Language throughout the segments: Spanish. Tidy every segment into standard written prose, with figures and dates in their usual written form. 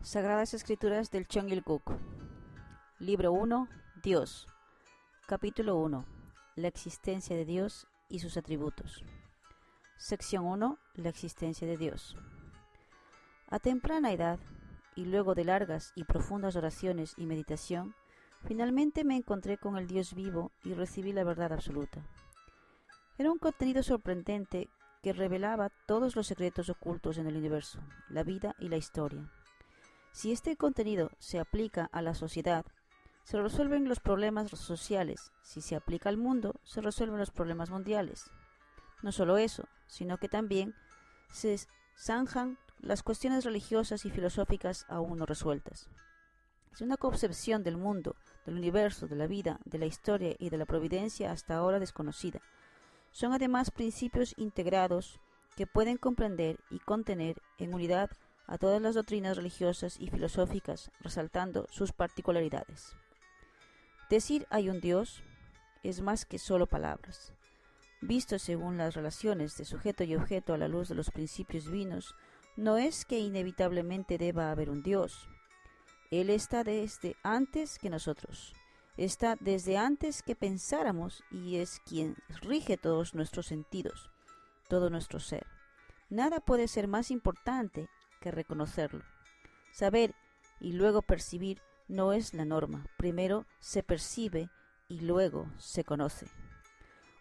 Sagradas Escrituras del Cheonggyeolguk. Libro 1. Dios. Capítulo 1. La existencia de Dios y sus atributos. Sección 1. La existencia de Dios. A temprana edad, y luego de largas y profundas oraciones y meditación, finalmente me encontré con el Dios vivo y recibí la verdad absoluta. Era un contenido sorprendente que revelaba todos los secretos ocultos en el universo, la vida y la historia. Si este contenido se aplica a la sociedad, se resuelven los problemas sociales. Si se aplica al mundo, se resuelven los problemas mundiales. No solo eso, sino que también se zanjan las cuestiones religiosas y filosóficas aún no resueltas. Es una concepción del mundo, del universo, de la vida, de la historia y de la providencia hasta ahora desconocida. Son además principios integrados que pueden comprender y contener en unidad a todas las doctrinas religiosas y filosóficas, resaltando sus particularidades. Decir hay un Dios es más que solo palabras. Visto según las relaciones de sujeto y objeto a la luz de los principios divinos, no es que inevitablemente deba haber un Dios. Él está desde antes que nosotros, está desde antes que pensáramos y es quien rige todos nuestros sentidos, todo nuestro ser. Nada puede ser más importante que reconocerlo. Saber y luego percibir no es la norma. Primero se percibe y luego se conoce.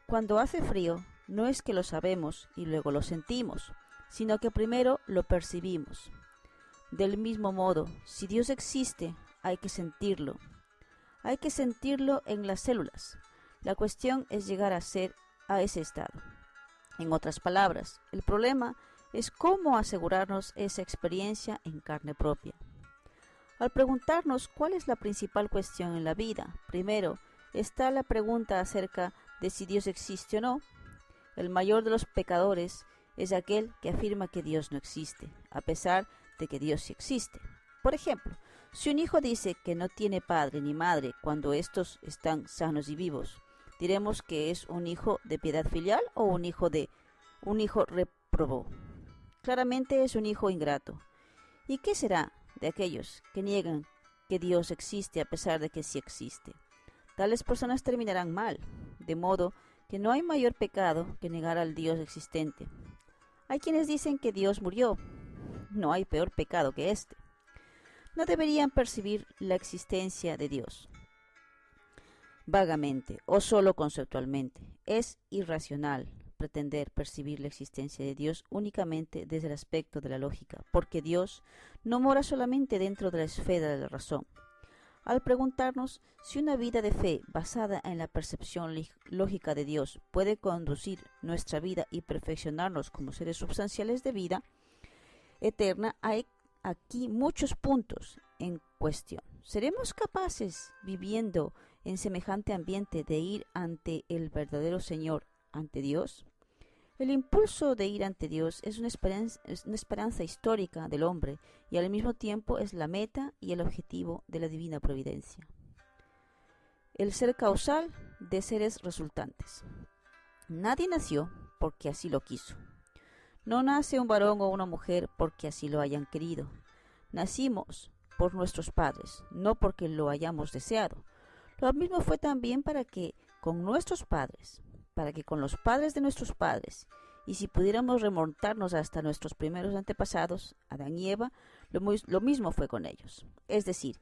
Cuando hace frío, no es que lo sabemos y luego lo sentimos, sino que primero lo percibimos. Del mismo modo, si Dios existe, hay que sentirlo. Hay que sentirlo en las células. La cuestión es llegar a ser a ese estado. En otras palabras, el problema es cómo asegurarnos esa experiencia en carne propia. Al preguntarnos cuál es la principal cuestión en la vida, primero está la pregunta acerca de si Dios existe o no. El mayor de los pecadores es aquel que afirma que Dios no existe, a pesar de que Dios sí existe. Por ejemplo, si un hijo dice que no tiene padre ni madre cuando estos están sanos y vivos, diremos que es un hijo de piedad filial o un hijo reprobó. Claramente es un hijo ingrato. ¿Y qué será de aquellos que niegan que Dios existe a pesar de que sí existe? Tales personas terminarán mal, de modo que no hay mayor pecado que negar al Dios existente. Hay quienes dicen que Dios murió. No hay peor pecado que este. No deberían percibir la existencia de Dios vagamente o solo conceptualmente. Es irracional pretender percibir la existencia de Dios únicamente desde el aspecto de la lógica, porque Dios no mora solamente dentro de la esfera de la razón. Al preguntarnos si una vida de fe basada en la percepción lógica de Dios puede conducir nuestra vida y perfeccionarnos como seres substanciales de vida eterna, hay aquí muchos puntos en cuestión. ¿Seremos capaces, viviendo en semejante ambiente, de ir ante el verdadero Señor, ante Dios? El impulso de ir ante Dios es una esperanza histórica del hombre y al mismo tiempo es la meta y el objetivo de la divina providencia. El ser causal de seres resultantes. Nadie nació porque así lo quiso. No nace un varón o una mujer porque así lo hayan querido. Nacimos por nuestros padres, no porque lo hayamos deseado. Lo mismo fue también para que con nuestros padres, para que con los padres de nuestros padres, y si pudiéramos remontarnos hasta nuestros primeros antepasados, Adán y Eva, lo mismo fue con ellos. Es decir,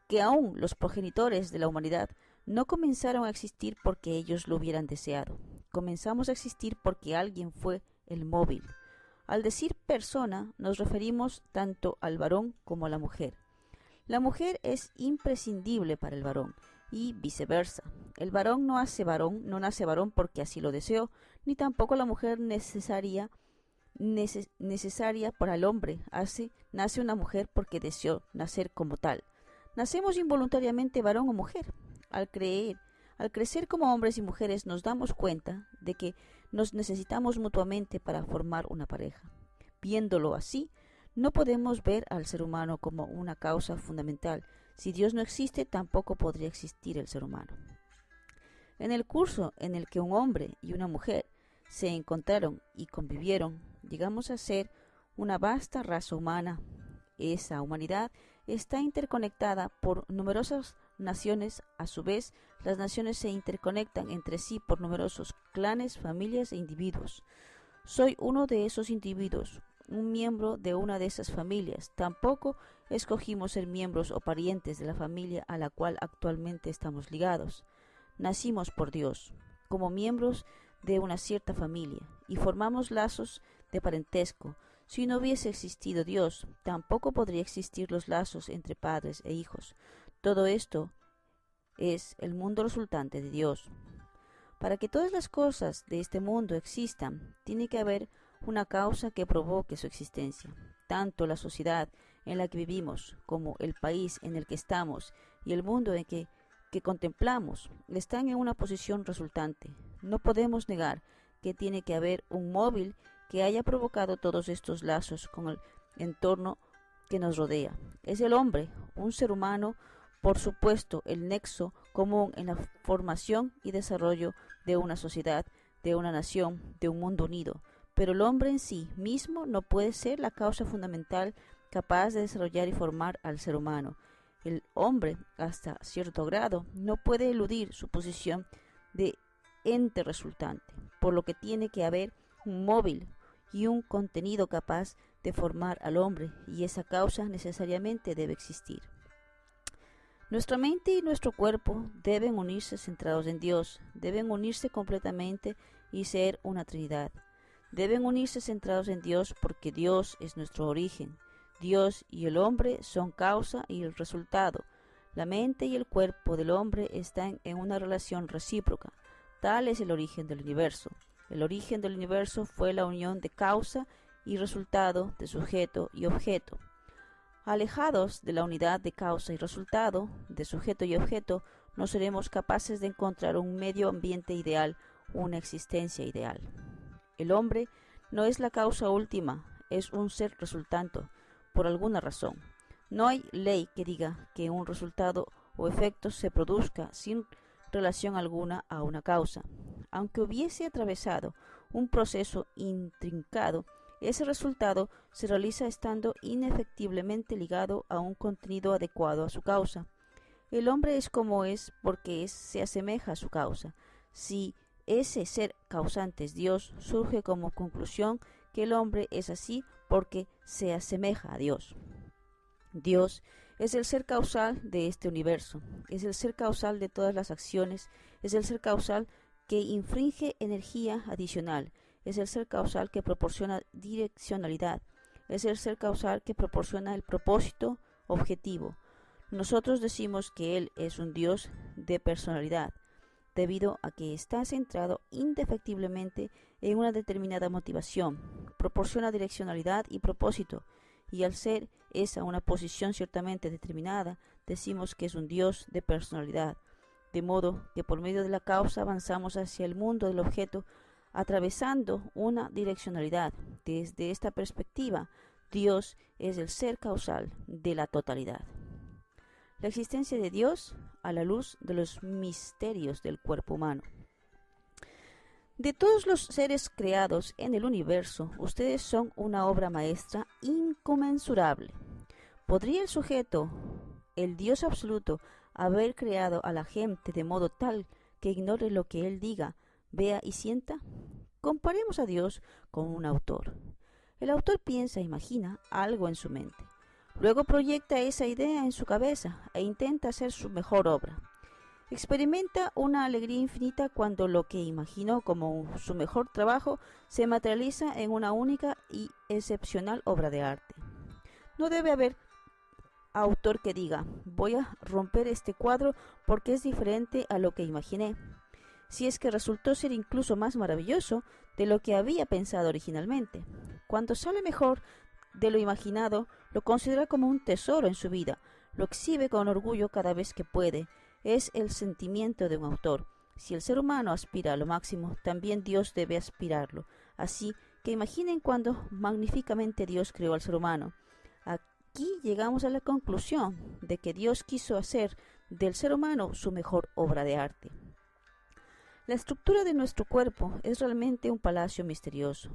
que aún los progenitores de la humanidad no comenzaron a existir porque ellos lo hubieran deseado. Comenzamos a existir porque alguien fue el móvil. Al decir persona, nos referimos tanto al varón como a la mujer. La mujer es imprescindible para el varón y viceversa. El varón no nace varón porque así lo deseó, ni tampoco la mujer necesaria para el hombre nace una mujer porque deseó nacer como tal. Nacemos involuntariamente varón o mujer. Al crecer como hombres y mujeres nos damos cuenta de que nos necesitamos mutuamente para formar una pareja. Viéndolo así, no podemos ver al ser humano como una causa fundamental. Si Dios no existe, tampoco podría existir el ser humano. En el curso en el que un hombre y una mujer se encontraron y convivieron, llegamos a ser una vasta raza humana. Esa humanidad está interconectada por numerosas naciones. A su vez, las naciones se interconectan entre sí por numerosos clanes, familias e individuos. Soy uno de esos individuos, un miembro de una de esas familias. Tampoco escogimos ser miembros o parientes de la familia a la cual actualmente estamos ligados. Nacimos por Dios, como miembros de una cierta familia, y formamos lazos de parentesco. Si no hubiese existido Dios, tampoco podría existir los lazos entre padres e hijos. Todo esto es el mundo resultante de Dios. Para que todas las cosas de este mundo existan, tiene que haber una causa que provoque su existencia. Tanto la sociedad en la que vivimos, como el país en el que estamos y el mundo en que contemplamos, están en una posición resultante. No podemos negar que tiene que haber un móvil que haya provocado todos estos lazos con el entorno que nos rodea. Es el hombre, un ser humano, por supuesto, el nexo común en la formación y desarrollo de una sociedad, de una nación, de un mundo unido. Pero el hombre en sí mismo no puede ser la causa fundamental capaz de desarrollar y formar al ser humano. El hombre, hasta cierto grado, no puede eludir su posición de ente resultante, por lo que tiene que haber un móvil y un contenido capaz de formar al hombre, y esa causa necesariamente debe existir. Nuestra mente y nuestro cuerpo deben unirse centrados en Dios, deben unirse completamente y ser una Trinidad. Deben unirse centrados en Dios porque Dios es nuestro origen. Dios y el hombre son causa y el resultado. La mente y el cuerpo del hombre están en una relación recíproca. Tal es el origen del universo. El origen del universo fue la unión de causa y resultado, de sujeto y objeto. Alejados de la unidad de causa y resultado, de sujeto y objeto, no seremos capaces de encontrar un medio ambiente ideal, una existencia ideal. El hombre no es la causa última, es un ser resultante, por alguna razón. No hay ley que diga que un resultado o efecto se produzca sin relación alguna a una causa. Aunque hubiese atravesado un proceso intrincado, ese resultado se realiza estando inefectiblemente ligado a un contenido adecuado a su causa. El hombre es como es porque se asemeja a su causa. Si ese ser causante es Dios, surge como conclusión que el hombre es así porque se asemeja a Dios. Dios es el ser causal de este universo, es el ser causal de todas las acciones, es el ser causal que infringe energía adicional, es el ser causal que proporciona direccionalidad, es el ser causal que proporciona el propósito objetivo. Nosotros decimos que Él es un Dios de personalidad, debido a que está centrado indefectiblemente en una determinada motivación, proporciona direccionalidad y propósito, y al ser esa una posición ciertamente determinada, decimos que es un Dios de personalidad, de modo que por medio de la causa avanzamos hacia el mundo del objeto, atravesando una direccionalidad. Desde esta perspectiva, Dios es el ser causal de la totalidad. La existencia de Dios a la luz de los misterios del cuerpo humano. De todos los seres creados en el universo, ustedes son una obra maestra inconmensurable. ¿Podría el sujeto, el Dios absoluto, haber creado a la gente de modo tal que ignore lo que Él diga, vea y sienta? Comparemos a Dios con un autor. El autor piensa e imagina algo en su mente. Luego proyecta esa idea en su cabeza e intenta hacer su mejor obra. Experimenta una alegría infinita cuando lo que imaginó como su mejor trabajo se materializa en una única y excepcional obra de arte. No debe haber autor que diga, voy a romper este cuadro porque es diferente a lo que imaginé, si es que resultó ser incluso más maravilloso de lo que había pensado originalmente. Cuando sale mejor de lo imaginado, lo considera como un tesoro en su vida, lo exhibe con orgullo cada vez que puede. Es el sentimiento de un autor. Si el ser humano aspira a lo máximo, también Dios debe aspirarlo. Así que imaginen cuando magníficamente Dios creó al ser humano. Aquí llegamos a la conclusión de que Dios quiso hacer del ser humano su mejor obra de arte. La estructura de nuestro cuerpo es realmente un palacio misterioso.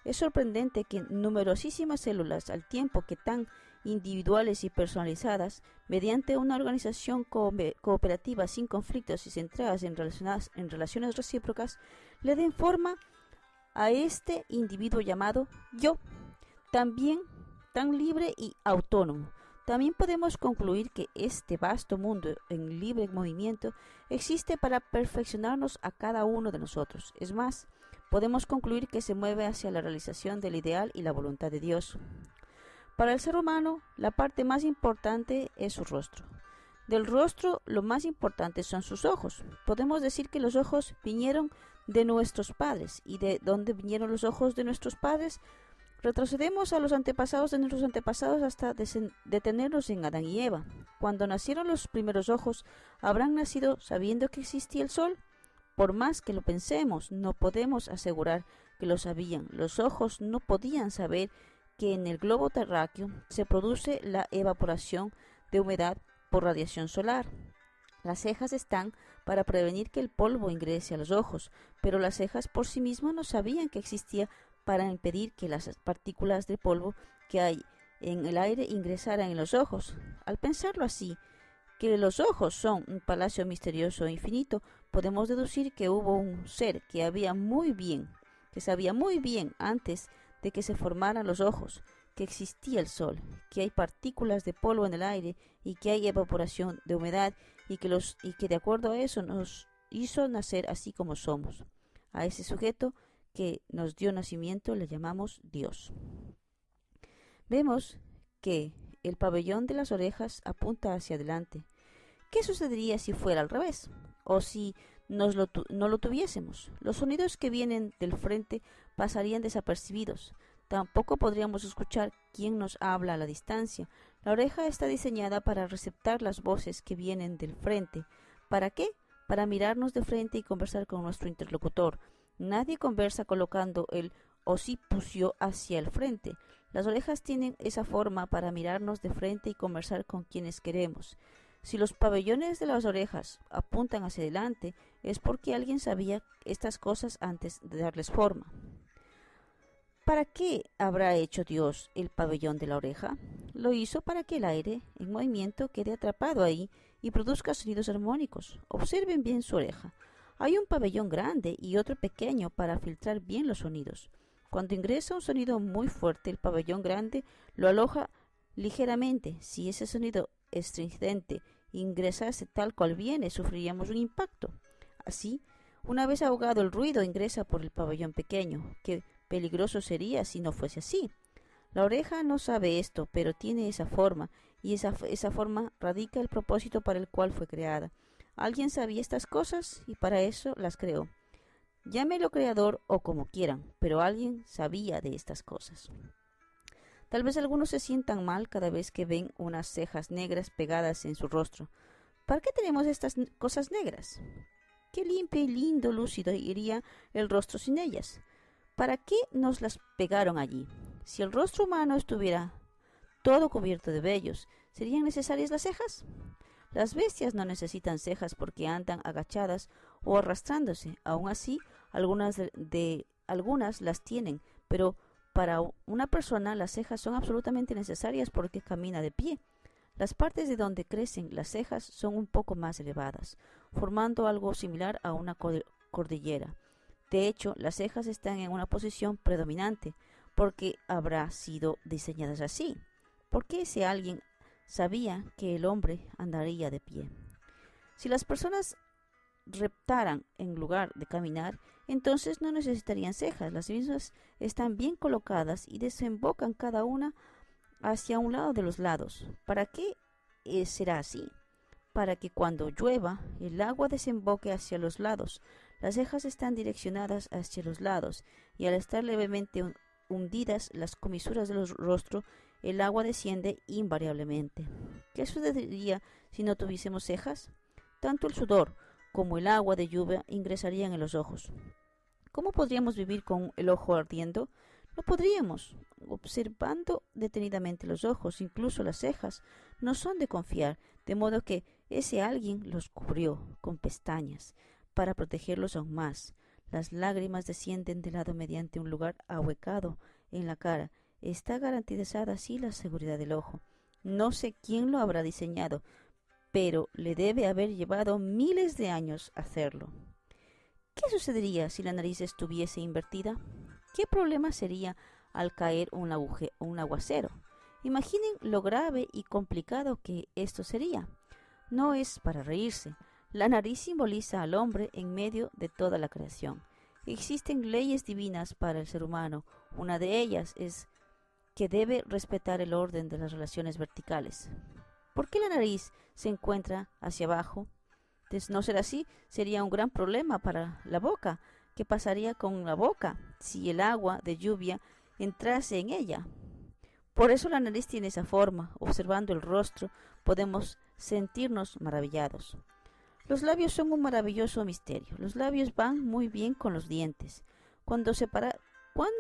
Es sorprendente que numerosísimas células, al tiempo que tan individuales y personalizadas, mediante una organización cooperativa sin conflictos y centradas en relaciones recíprocas, le den forma a este individuo llamado yo, también tan libre y autónomo. También podemos concluir que este vasto mundo en libre movimiento existe para perfeccionarnos a cada uno de nosotros. Es más, podemos concluir que se mueve hacia la realización del ideal y la voluntad de Dios. Para el ser humano, la parte más importante es su rostro. Del rostro, lo más importante son sus ojos. Podemos decir que los ojos vinieron de nuestros padres. ¿Y de dónde vinieron los ojos de nuestros padres? Retrocedemos a los antepasados de nuestros antepasados hasta detenernos en Adán y Eva. Cuando nacieron los primeros ojos, ¿habrán nacido sabiendo que existía el sol? Por más que lo pensemos, no podemos asegurar que lo sabían. Los ojos no podían saber que en el globo terráqueo se produce la evaporación de humedad por radiación solar. Las cejas están para prevenir que el polvo ingrese a los ojos, pero las cejas por sí mismas no sabían que existía para impedir que las partículas de polvo que hay en el aire ingresaran en los ojos. Al pensarlo así, que los ojos son un palacio misterioso e infinito, podemos deducir que hubo un ser que sabía muy bien antes de que se formaran los ojos, que existía el sol, que hay partículas de polvo en el aire y que hay evaporación de humedad y que de acuerdo a eso nos hizo nacer así como somos. A ese sujeto que nos dio nacimiento le llamamos Dios. Vemos que el pabellón de las orejas apunta hacia adelante. ¿Qué sucedería si fuera al revés? O si no lo tuviésemos. Los sonidos que vienen del frente pasarían desapercibidos. Tampoco podríamos escuchar quién nos habla a la distancia. La oreja está diseñada para receptar las voces que vienen del frente. ¿Para qué? Para mirarnos de frente y conversar con nuestro interlocutor. Nadie conversa colocando el occipucio hacia el frente. Las orejas tienen esa forma para mirarnos de frente y conversar con quienes queremos. Si los pabellones de las orejas apuntan hacia adelante, es porque alguien sabía estas cosas antes de darles forma. ¿Para qué habrá hecho Dios el pabellón de la oreja? Lo hizo para que el aire en movimiento quede atrapado ahí y produzca sonidos armónicos. Observen bien su oreja. Hay un pabellón grande y otro pequeño para filtrar bien los sonidos. Cuando ingresa un sonido muy fuerte, el pabellón grande lo aloja ligeramente. Si ese sonido estridente ingresase tal cual viene, sufriríamos un impacto. Así, una vez ahogado el ruido ingresa por el pabellón pequeño. Qué peligroso sería si no fuese así. La oreja no sabe esto, pero tiene esa forma, y esa forma radica el propósito para el cual fue creada. Alguien sabía estas cosas y para eso las creó. Llámelo creador o como quieran, pero alguien sabía de estas cosas. Tal vez algunos se sientan mal cada vez que ven unas cejas negras pegadas en su rostro. ¿Para qué tenemos estas cosas negras? Qué limpio y lindo, lúcido iría el rostro sin ellas. ¿Para qué nos las pegaron allí? Si el rostro humano estuviera todo cubierto de vellos, ¿serían necesarias las cejas? Las bestias no necesitan cejas porque andan agachadas o arrastrándose. Aún así, algunas las tienen, pero para una persona las cejas son absolutamente necesarias porque camina de pie. Las partes de donde crecen las cejas son un poco más elevadas, formando algo similar a una cordillera. De hecho, las cejas están en una posición predominante porque habrá sido diseñadas así. ¿Por qué ese alguien sabía que el hombre andaría de pie? Si las personas reptaran en lugar de caminar, entonces no necesitarían cejas. Las mismas están bien colocadas y desembocan cada una hacia un lado de los lados. ¿Para qué será así? Para que cuando llueva el agua desemboque hacia los lados. Las cejas están direccionadas hacia los lados y al estar levemente hundidas las comisuras del rostro, el agua desciende invariablemente. ¿Qué sucedería si no tuviésemos cejas? Tanto el sudor como el agua de lluvia ingresarían en los ojos. ¿Cómo podríamos vivir con el ojo ardiendo? No podríamos. Observando detenidamente los ojos, incluso las cejas, no son de confiar, de modo que ese alguien los cubrió con pestañas para protegerlos aún más. Las lágrimas descienden de lado mediante un lugar ahuecado en la cara. Está garantizada así la seguridad del ojo. No sé quién lo habrá diseñado, pero le debe haber llevado miles de años hacerlo. ¿Qué sucedería si la nariz estuviese invertida? ¿Qué problema sería al caer un aguacero? Imaginen lo grave y complicado que esto sería. No es para reírse. La nariz simboliza al hombre en medio de toda la creación. Existen leyes divinas para el ser humano. Una de ellas es que debe respetar el orden de las relaciones verticales. ¿Por qué la nariz se encuentra hacia abajo? De no ser así, sería un gran problema para la boca. ¿Qué pasaría con la boca si el agua de lluvia entrase en ella? Por eso la nariz tiene esa forma. Observando el rostro, podemos sentirnos maravillados. Los labios son un maravilloso misterio. Los labios van muy bien con los dientes. ¿Cuán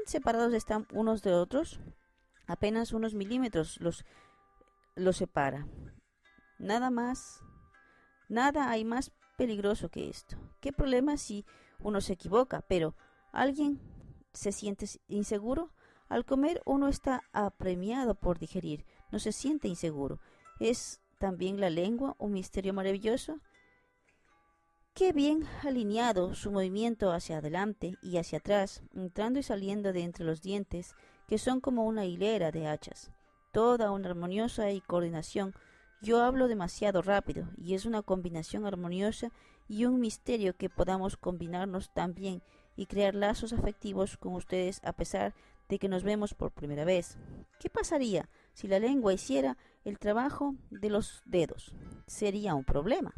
separados están unos de otros? Apenas unos milímetros los separa. Nada hay más peligroso que esto. ¿Qué problema si uno se equivoca, pero alguien se siente inseguro? Al comer uno está apremiado por digerir, no se siente inseguro. ¿Es también la lengua un misterio maravilloso? Qué bien alineado su movimiento hacia adelante y hacia atrás, entrando y saliendo de entre los dientes, que son como una hilera de hachas. Toda una armoniosa coordinación. Yo hablo demasiado rápido, y es una combinación armoniosa y un misterio que podamos combinarnos tan bien y crear lazos afectivos con ustedes a pesar de que nos vemos por primera vez. ¿Qué pasaría si la lengua hiciera el trabajo de los dedos? Sería un problema.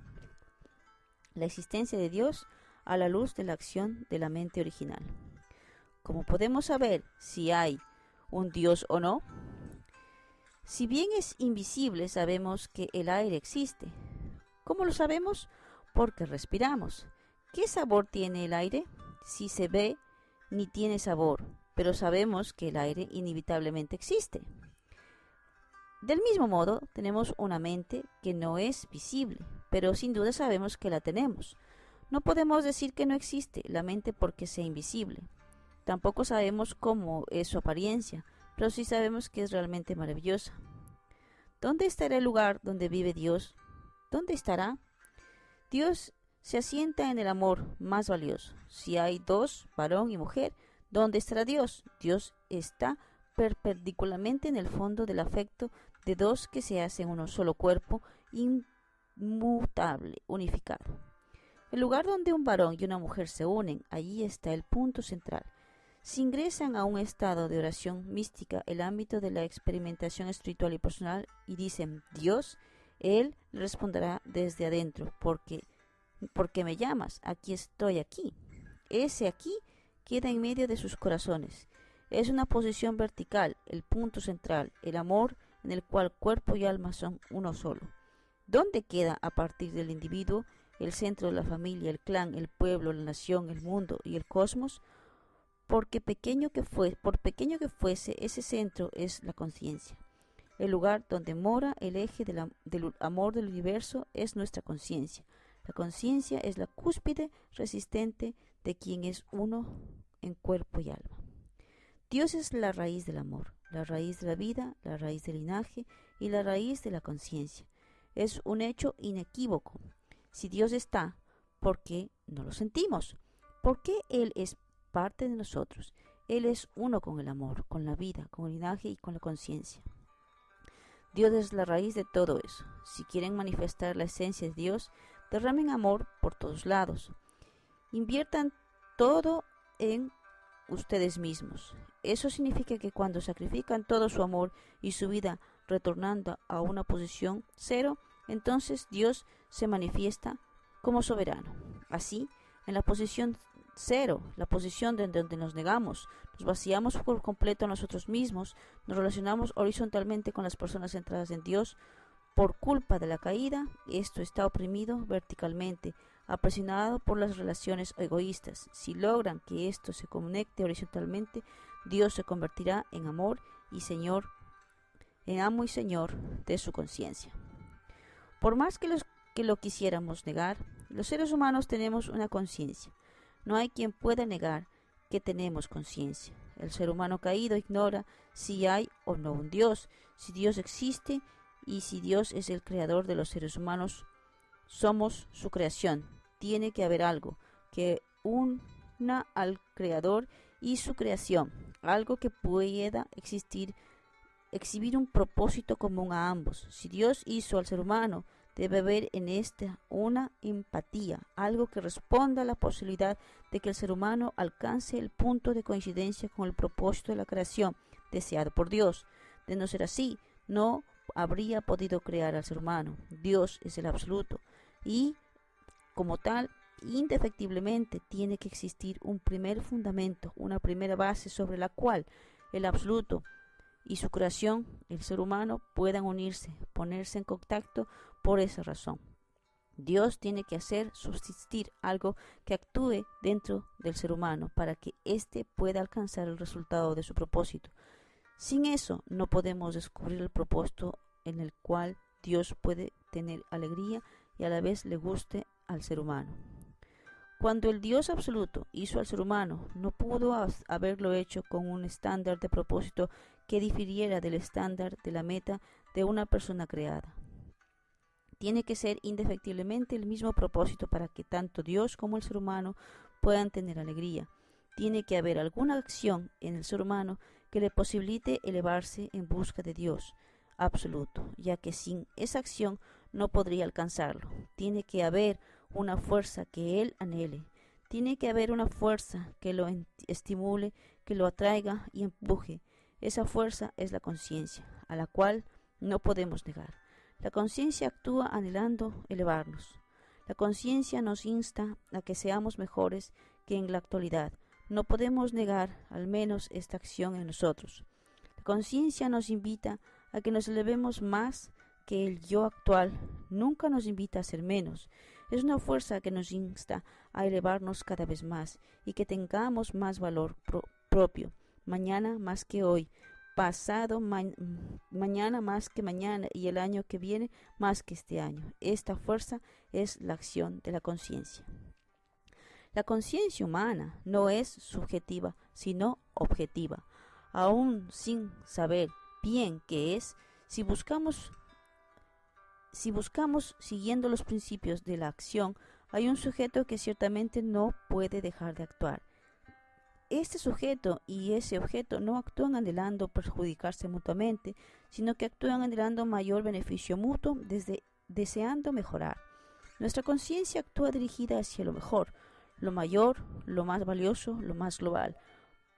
La existencia de Dios a la luz de la acción de la mente original. ¿Cómo podemos saber si hay un Dios o no? Si bien es invisible, sabemos que el aire existe. ¿Cómo lo sabemos? Porque respiramos. ¿Qué sabor tiene el aire? Si se ve, ni tiene sabor, pero sabemos que el aire inevitablemente existe. Del mismo modo, tenemos una mente que no es visible, pero sin duda sabemos que la tenemos. No podemos decir que no existe la mente porque sea invisible. Tampoco sabemos cómo es su apariencia, pero sí sabemos que es realmente maravillosa. ¿Dónde estará el lugar donde vive Dios? ¿Dónde estará? Dios se asienta en el amor más valioso. Si hay dos, varón y mujer, ¿dónde estará Dios? Dios está perpendicularmente en el fondo del afecto de dos que se hacen uno solo cuerpo, inmutable, unificado. El lugar donde un varón y una mujer se unen, allí está el punto central. Si ingresan a un estado de oración mística, el ámbito de la experimentación espiritual y personal, y dicen Dios, Él le responderá desde adentro, ¿por qué me llamas? Aquí estoy aquí. Ese aquí queda en medio de sus corazones. Es una posición vertical, el punto central, el amor en el cual cuerpo y alma son uno solo. ¿Dónde queda a partir del individuo el centro de la familia, el clan, el pueblo, la nación, el mundo y el cosmos? Por pequeño que fuese, ese centro es la conciencia. El lugar donde mora el eje del amor del universo es nuestra conciencia. La conciencia es la cúspide resistente de quien es uno en cuerpo y alma. Dios es la raíz del amor, la raíz de la vida, la raíz del linaje y la raíz de la conciencia. Es un hecho inequívoco. Si Dios está, ¿por qué no lo sentimos? ¿Por qué Él es parte de nosotros? Él es uno con el amor, con la vida, con el linaje y con la conciencia. Dios es la raíz de todo eso. Si quieren manifestar la esencia de Dios, derramen amor por todos lados. Inviertan todo en ustedes mismos. Eso significa que cuando sacrifican todo su amor y su vida retornando a una posición cero, entonces Dios se manifiesta como soberano. Así, en la posición cero, la posición de donde nos negamos, nos vaciamos por completo a nosotros mismos, nos relacionamos horizontalmente con las personas centradas en Dios. Por culpa de la caída, esto está oprimido verticalmente, apresionado por las relaciones egoístas. Si logran que esto se conecte horizontalmente, Dios se convertirá en amor y Señor, en amo y Señor de su conciencia. Por más que lo quisiéramos negar, los seres humanos tenemos una conciencia. No hay quien pueda negar que tenemos conciencia. El ser humano caído ignora si hay o no un Dios. Si Dios existe, y si Dios es el creador de los seres humanos, somos su creación. Tiene que haber algo que una al creador y su creación, algo que pueda exhibir un propósito común a ambos. Si Dios hizo al ser humano, debe haber en esta una empatía, algo que responda a la posibilidad de que el ser humano alcance el punto de coincidencia con el propósito de la creación deseado por Dios. De no ser así, no habría podido crear al ser humano. Dios es el absoluto y, como tal, indefectiblemente tiene que existir un primer fundamento, una primera base sobre la cual el absoluto y su creación, el ser humano, puedan unirse, ponerse en contacto. Por esa razón, Dios tiene que hacer subsistir algo que actúe dentro del ser humano para que éste pueda alcanzar el resultado de su propósito. Sin eso no podemos descubrir el propósito en el cual Dios puede tener alegría y a la vez le guste al ser humano. Cuando el Dios absoluto hizo al ser humano, no pudo haberlo hecho con un estándar de propósito que difiriera del estándar de la meta de una persona creada. Tiene que ser indefectiblemente el mismo propósito para que tanto Dios como el ser humano puedan tener alegría. Tiene que haber alguna acción en el ser humano que le posibilite elevarse en busca de Dios absoluto, ya que sin esa acción no podría alcanzarlo. Tiene que haber una fuerza que él anhele. Tiene que haber una fuerza que lo estimule, que lo atraiga y empuje. Esa fuerza es la conciencia, a la cual no podemos negar. La conciencia actúa anhelando elevarnos. La conciencia nos insta a que seamos mejores que en la actualidad. No podemos negar al menos esta acción en nosotros. La conciencia nos invita a que nos elevemos más que el yo actual. Nunca nos invita a ser menos. Es una fuerza que nos insta a elevarnos cada vez más y que tengamos más valor propio. Mañana más que hoy. Pasado mañana más que mañana y el año que viene más que este año. Esta fuerza es la acción de la conciencia. La conciencia humana no es subjetiva, sino objetiva. Aún sin saber bien qué es, si buscamos siguiendo los principios de la acción, hay un sujeto que ciertamente no puede dejar de actuar. Este sujeto y ese objeto no actúan anhelando perjudicarse mutuamente, sino que actúan anhelando mayor beneficio mutuo, deseando mejorar. Nuestra conciencia actúa dirigida hacia lo mejor, lo mayor, lo más valioso, lo más global.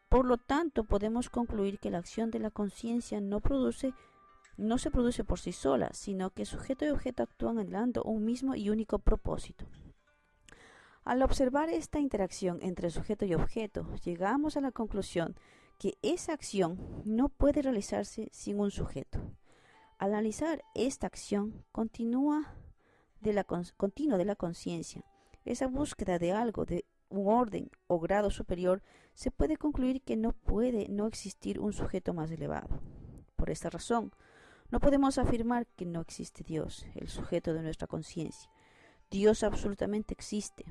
Por lo tanto, podemos concluir que la acción de la conciencia no se produce por sí sola, sino que sujeto y objeto actúan anhelando un mismo y único propósito. Al observar esta interacción entre sujeto y objeto, llegamos a la conclusión que esa acción no puede realizarse sin un sujeto. Al analizar esta acción continua de la conciencia, esa búsqueda de algo de un orden o grado superior, se puede concluir que no puede no existir un sujeto más elevado. Por esta razón, no podemos afirmar que no existe Dios, el sujeto de nuestra conciencia. Dios absolutamente existe.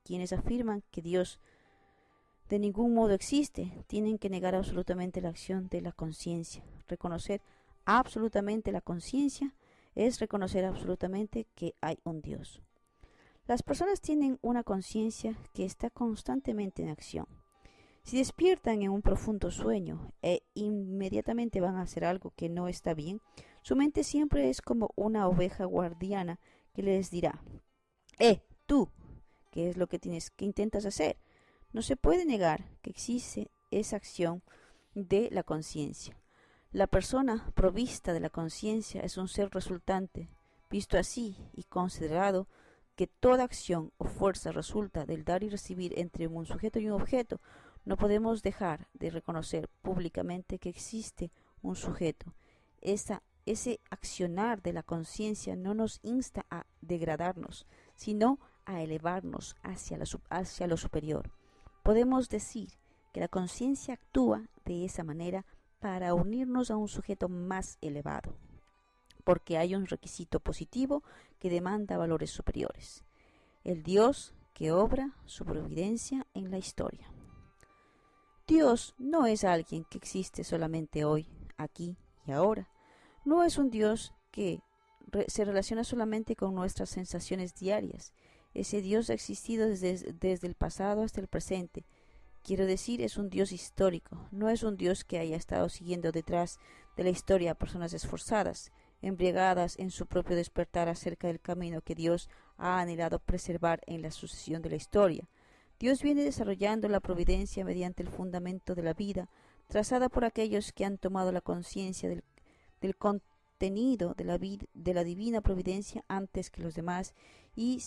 Quienes afirman que Dios de ningún modo existe, tienen que negar absolutamente la acción de la conciencia. Reconocer absolutamente la conciencia es reconocer absolutamente que hay un Dios. Las personas tienen una conciencia que está constantemente en acción. Si despiertan en un profundo sueño e inmediatamente van a hacer algo que no está bien, su mente siempre es como una oveja guardiana que les dirá: tú, ¿qué es lo que intentas hacer? No se puede negar que existe esa acción de la conciencia. La persona provista de la conciencia es un ser resultante. Visto así y considerado que toda acción o fuerza resulta del dar y recibir entre un sujeto y un objeto, no podemos dejar de reconocer públicamente que existe un sujeto. Ese accionar de la conciencia no nos insta a degradarnos, sino a elevarnos hacia lo superior. Podemos decir que la conciencia actúa de esa manera para unirnos a un sujeto más elevado, porque hay un requisito positivo que demanda valores superiores: el Dios que obra su providencia en la historia. Dios no es alguien que existe solamente hoy, aquí y ahora. No es un Dios que se relaciona solamente con nuestras sensaciones diarias. Ese Dios ha existido desde el pasado hasta el presente. Quiero decir, es un Dios histórico, no es un Dios que haya estado siguiendo detrás de la historia a personas esforzadas, embriagadas en su propio despertar acerca del camino que Dios ha anhelado preservar en la sucesión de la historia. Dios viene desarrollando la providencia mediante el fundamento de la vida, trazada por aquellos que han tomado la conciencia del contenido de la divina providencia antes que los demás y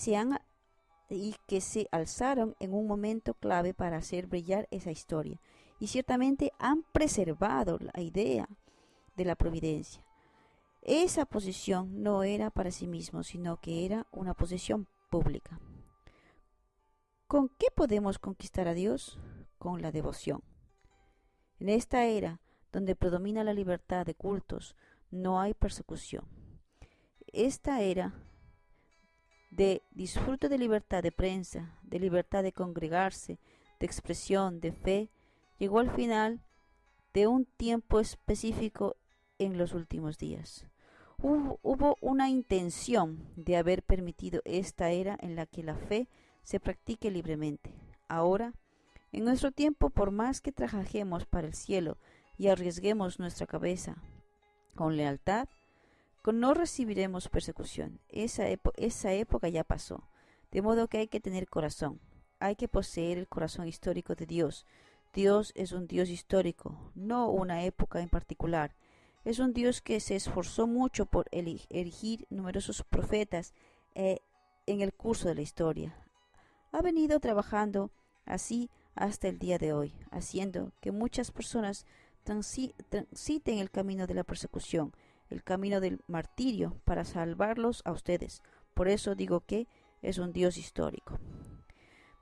que se alzaron en un momento clave para hacer brillar esa historia. Y ciertamente han preservado la idea de la providencia. Esa posición no era para sí mismo, sino que era una posición pública. ¿Con qué podemos conquistar a Dios? Con la devoción. En esta era, donde predomina la libertad de cultos, no hay persecución. Esta era de disfrute de libertad de prensa, de libertad de congregarse, de expresión, de fe, llegó al final de un tiempo específico en los últimos días. Hubo una intención de haber permitido esta era en la que la fe se practique libremente. Ahora, en nuestro tiempo, por más que trabajemos para el cielo y arriesguemos nuestra cabeza con lealtad, no recibiremos persecución. Esa época ya pasó. De modo que hay que tener corazón. Hay que poseer el corazón histórico de Dios. Dios es un Dios histórico, no una época en particular. Es un Dios que se esforzó mucho por erigir numerosos profetas en el curso de la historia. Ha venido trabajando así hasta el día de hoy, haciendo que muchas personas transiten el camino de la persecución, el camino del martirio, para salvarlos a ustedes. Por eso digo que es un Dios histórico.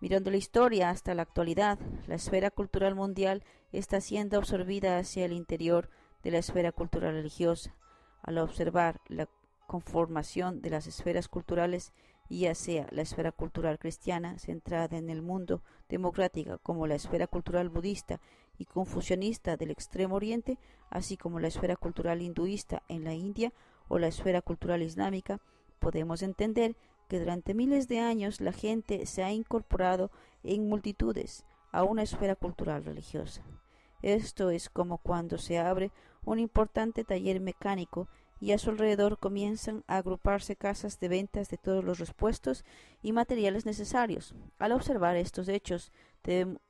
Mirando la historia hasta la actualidad, la esfera cultural mundial está siendo absorbida hacia el interior de la esfera cultural religiosa. Al observar la conformación de las esferas culturales, ya sea la esfera cultural cristiana centrada en el mundo democrática, como la esfera cultural budista y confucianista del Extremo Oriente, así como la esfera cultural hinduista en la India o la esfera cultural islámica, podemos entender que durante miles de años la gente se ha incorporado en multitudes a una esfera cultural religiosa. Esto es como cuando se abre un importante taller mecánico y a su alrededor comienzan a agruparse casas de ventas de todos los repuestos y materiales necesarios. Al observar estos hechos,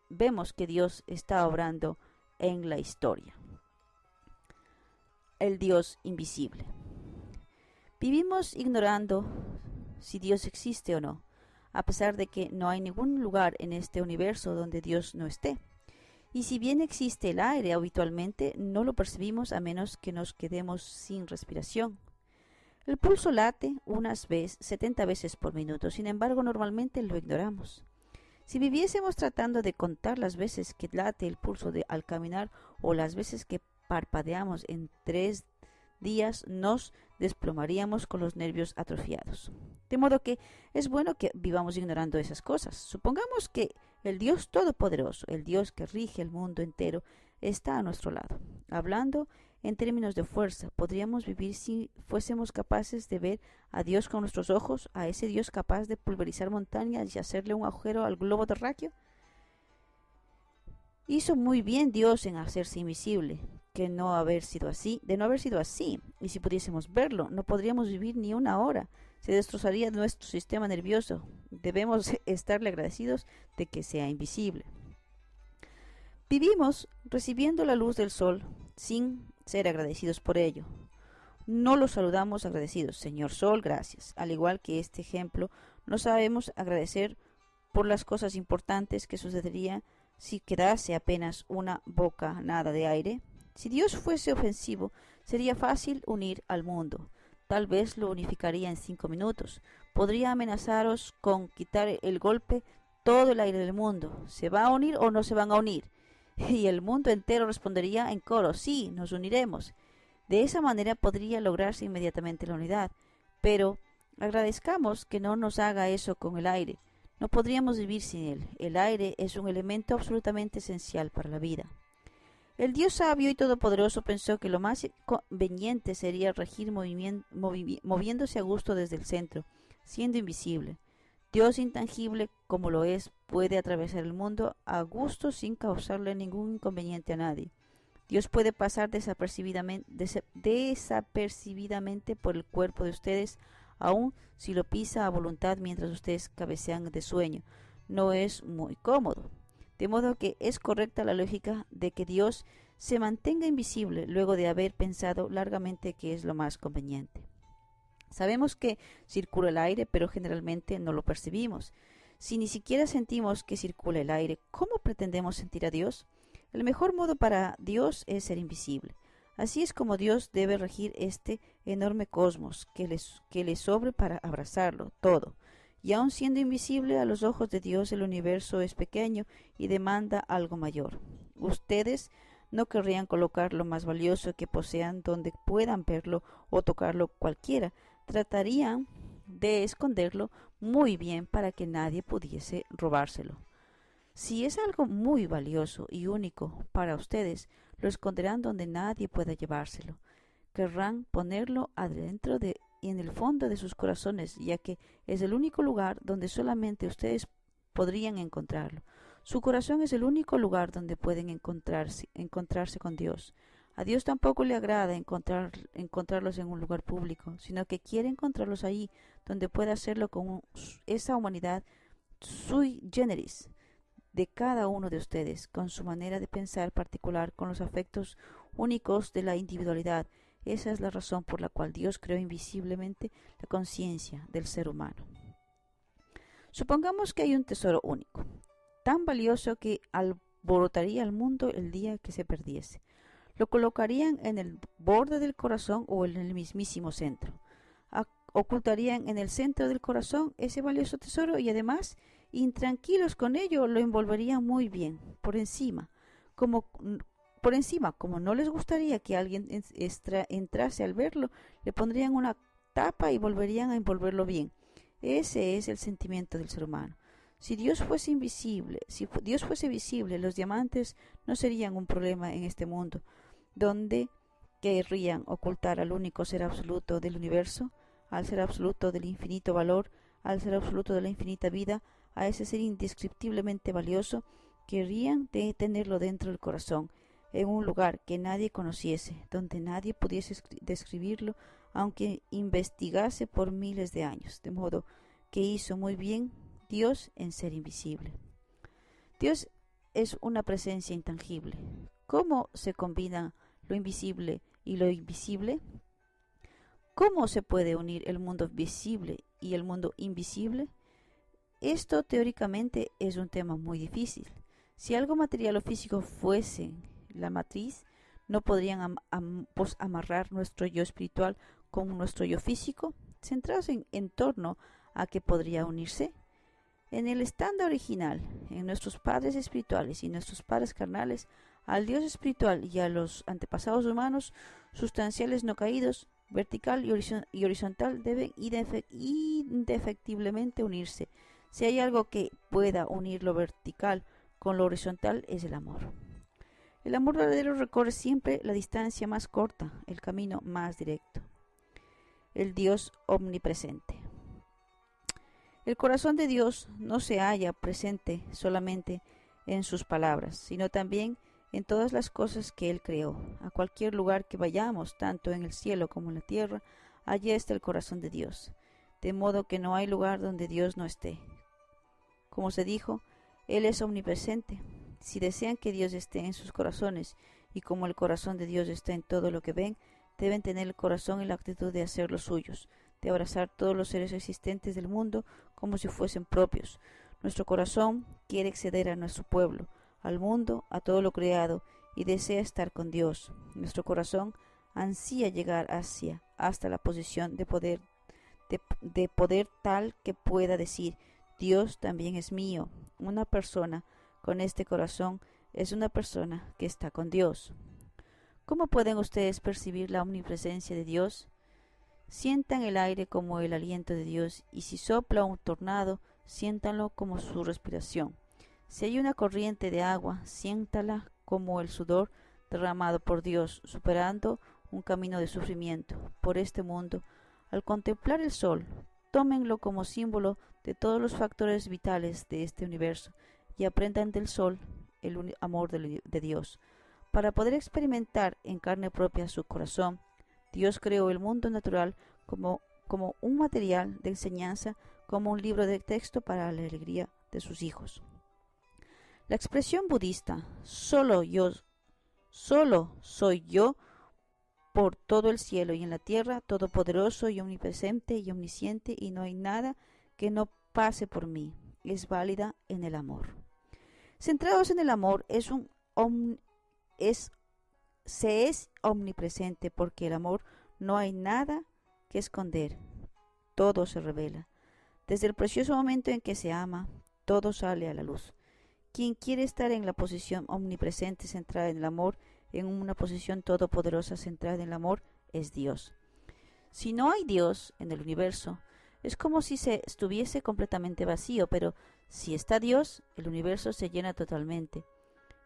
vemos que Dios está obrando en la historia. El Dios invisible. Vivimos ignorando si Dios existe o no, a pesar de que no hay ningún lugar en este universo donde Dios no esté. Y si bien existe el aire habitualmente, no lo percibimos a menos que nos quedemos sin respiración. El pulso late unas 70 veces por minuto, sin embargo normalmente lo ignoramos. Si viviésemos tratando de contar las veces que late el pulso al caminar o las veces que parpadeamos en 3 días, nos desplomaríamos con los nervios atrofiados. De modo que es bueno que vivamos ignorando esas cosas. Supongamos que el Dios Todopoderoso, el Dios que rige el mundo entero, está a nuestro lado. Hablando en términos de fuerza, ¿podríamos vivir si fuésemos capaces de ver a Dios con nuestros ojos, a ese Dios capaz de pulverizar montañas y hacerle un agujero al globo terráqueo? Hizo muy bien Dios en hacerse invisible, de no haber sido así, y si pudiésemos verlo, no podríamos vivir ni una hora. Se destrozaría nuestro sistema nervioso. Debemos estarle agradecidos de que sea invisible. Vivimos recibiendo la luz del sol sin ser agradecidos por ello. No lo saludamos agradecidos. Señor Sol, gracias. Al igual que este ejemplo, no sabemos agradecer por las cosas importantes que sucedería si quedase apenas una bocanada de aire. Si Dios fuese ofensivo, sería fácil unir al mundo. Tal vez lo unificaría en 5 minutos. Podría amenazaros con quitar el golpe todo el aire del mundo. ¿Se va a unir o no se van a unir? Y el mundo entero respondería en coro: sí, nos uniremos. De esa manera podría lograrse inmediatamente la unidad. Pero agradezcamos que no nos haga eso con el aire. No podríamos vivir sin él. El aire es un elemento absolutamente esencial para la vida. El Dios sabio y todopoderoso pensó que lo más conveniente sería regir moviéndose a gusto desde el centro, siendo invisible. Dios intangible como lo es, puede atravesar el mundo a gusto sin causarle ningún inconveniente a nadie. Dios puede pasar desapercibidamente por el cuerpo de ustedes, aun si lo pisa a voluntad mientras ustedes cabecean de sueño. No es muy cómodo. De modo que es correcta la lógica de que Dios se mantenga invisible luego de haber pensado largamente que es lo más conveniente. Sabemos que circula el aire, pero generalmente no lo percibimos. Si ni siquiera sentimos que circula el aire, ¿cómo pretendemos sentir a Dios? El mejor modo para Dios es ser invisible. Así es como Dios debe regir este enorme cosmos que le sobre para abrazarlo todo. Y aun siendo invisible a los ojos de Dios, el universo es pequeño y demanda algo mayor. Ustedes no querrían colocar lo más valioso que posean donde puedan verlo o tocarlo cualquiera. Tratarían de esconderlo muy bien para que nadie pudiese robárselo. Si es algo muy valioso y único para ustedes, lo esconderán donde nadie pueda llevárselo. Querrán ponerlo adentro en el fondo de sus corazones, ya que es el único lugar donde solamente ustedes podrían encontrarlo. Su corazón es el único lugar donde pueden encontrarse con Dios. A Dios tampoco le agrada encontrarlos en un lugar público, sino que quiere encontrarlos ahí, donde pueda hacerlo con esa humanidad sui generis de cada uno de ustedes, con su manera de pensar particular, con los afectos únicos de la individualidad. Esa es la razón por la cual Dios creó invisiblemente la conciencia del ser humano. Supongamos que hay un tesoro único, tan valioso que alborotaría al mundo el día que se perdiese. Lo colocarían en el borde del corazón o en el mismísimo centro. Ocultarían en el centro del corazón ese valioso tesoro y además, intranquilos con ello, lo envolverían muy bien, por encima, como no les gustaría que alguien entrase al verlo, le pondrían una tapa y volverían a envolverlo bien. Ese es el sentimiento del ser humano. Si Dios fuese visible, los diamantes no serían un problema en este mundo, donde querrían ocultar al único ser absoluto del universo, al ser absoluto del infinito valor, al ser absoluto de la infinita vida, a ese ser indescriptiblemente valioso, querrían tenerlo dentro del corazón, en un lugar que nadie conociese, donde nadie pudiese describirlo, aunque investigase por miles de años, de modo que hizo muy bien Dios en ser invisible. Dios es una presencia intangible. ¿Cómo se combinan lo invisible y lo invisible? ¿Cómo se puede unir el mundo visible y el mundo invisible? Esto teóricamente es un tema muy difícil. Si algo material o físico fuese la matriz, no podrían amarrar nuestro yo espiritual con nuestro yo físico, centrados en torno a que podría unirse. En el estándar original, en nuestros padres espirituales y nuestros padres carnales, al Dios espiritual y a los antepasados humanos, sustanciales no caídos, vertical y horizontal, deben indefectiblemente unirse. Si hay algo que pueda unir lo vertical con lo horizontal, es el amor. El amor verdadero recorre siempre la distancia más corta, el camino más directo. El Dios omnipresente. El corazón de Dios no se halla presente solamente en sus palabras, sino también en todas las cosas que Él creó. A cualquier lugar que vayamos, tanto en el cielo como en la tierra, allí está el corazón de Dios, de modo que no hay lugar donde Dios no esté. Como se dijo, Él es omnipresente. Si desean que Dios esté en sus corazones, y como el corazón de Dios está en todo lo que ven, deben tener el corazón en la actitud de hacer los suyos, de abrazar todos los seres existentes del mundo como si fuesen propios. Nuestro corazón quiere acceder a nuestro pueblo, al mundo, a todo lo creado, y desea estar con Dios. Nuestro corazón ansía llegar hasta la posición de poder tal que pueda decir: Dios también es mío. Una persona con este corazón es una persona que está con Dios. ¿Cómo pueden ustedes percibir la omnipresencia de Dios? Sientan el aire como el aliento de Dios, y si sopla un tornado, siéntanlo como su respiración. Si hay una corriente de agua, siéntala como el sudor derramado por Dios, superando un camino de sufrimiento por este mundo. Al contemplar el sol, tómenlo como símbolo de todos los factores vitales de este universo y aprendan del sol el amor de Dios. Para poder experimentar en carne propia su corazón, Dios creó el mundo natural como un material de enseñanza, como un libro de texto para la alegría de sus hijos. La expresión budista, solo soy yo, por todo el cielo y en la tierra, todopoderoso y omnipresente y omnisciente, y no hay nada que no pase por mí, es válida en el amor. Centrados en el amor se es omnipresente, porque el amor no hay nada que esconder, todo se revela. Desde el precioso momento en que se ama, todo sale a la luz. Quien quiere estar en la posición omnipresente centrada en el amor, en una posición todopoderosa centrada en el amor, es Dios. Si no hay Dios en el universo, es como si se estuviese completamente vacío, pero si está Dios, el universo se llena totalmente.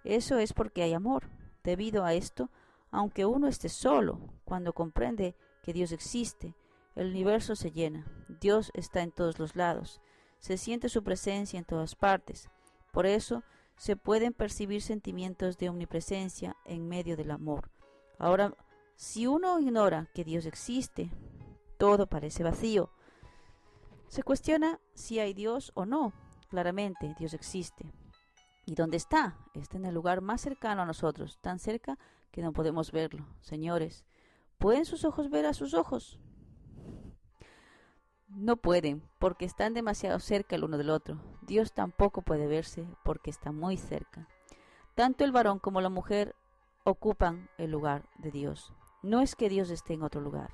Eso es porque hay amor. Debido a esto, aunque uno esté solo, cuando comprende que Dios existe, el universo se llena. Dios está en todos los lados. Se siente su presencia en todas partes. Por eso se pueden percibir sentimientos de omnipresencia en medio del amor. Ahora, si uno ignora que Dios existe, todo parece vacío. Se cuestiona si hay Dios o no. Claramente, Dios existe. ¿Y dónde está? Está en el lugar más cercano a nosotros, tan cerca que no podemos verlo. Señores, ¿pueden sus ojos ver a sus ojos? No pueden, porque están demasiado cerca el uno del otro. Dios tampoco puede verse, porque está muy cerca. Tanto el varón como la mujer ocupan el lugar de Dios. No es que Dios esté en otro lugar.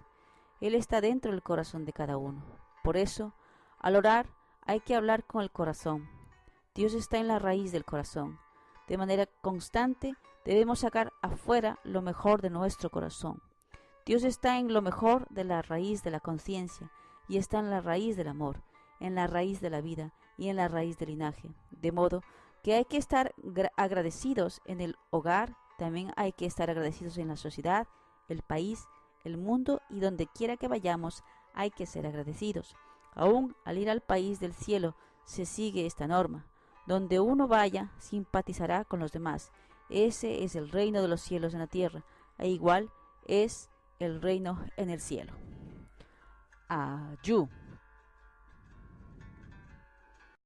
Él está dentro del corazón de cada uno. Por eso, al orar, hay que hablar con el corazón. Dios está en la raíz del corazón. De manera constante, debemos sacar afuera lo mejor de nuestro corazón. Dios está en lo mejor de la raíz de la conciencia, y está en la raíz del amor, en la raíz de la vida y en la raíz del linaje. De modo que hay que estar agradecidos en el hogar, también hay que estar agradecidos en la sociedad, el país, el mundo, y donde quiera que vayamos hay que ser agradecidos. Aún al ir al país del cielo se sigue esta norma. Donde uno vaya, simpatizará con los demás. Ese es el reino de los cielos en la tierra, e igual es el reino en el cielo. Ayú.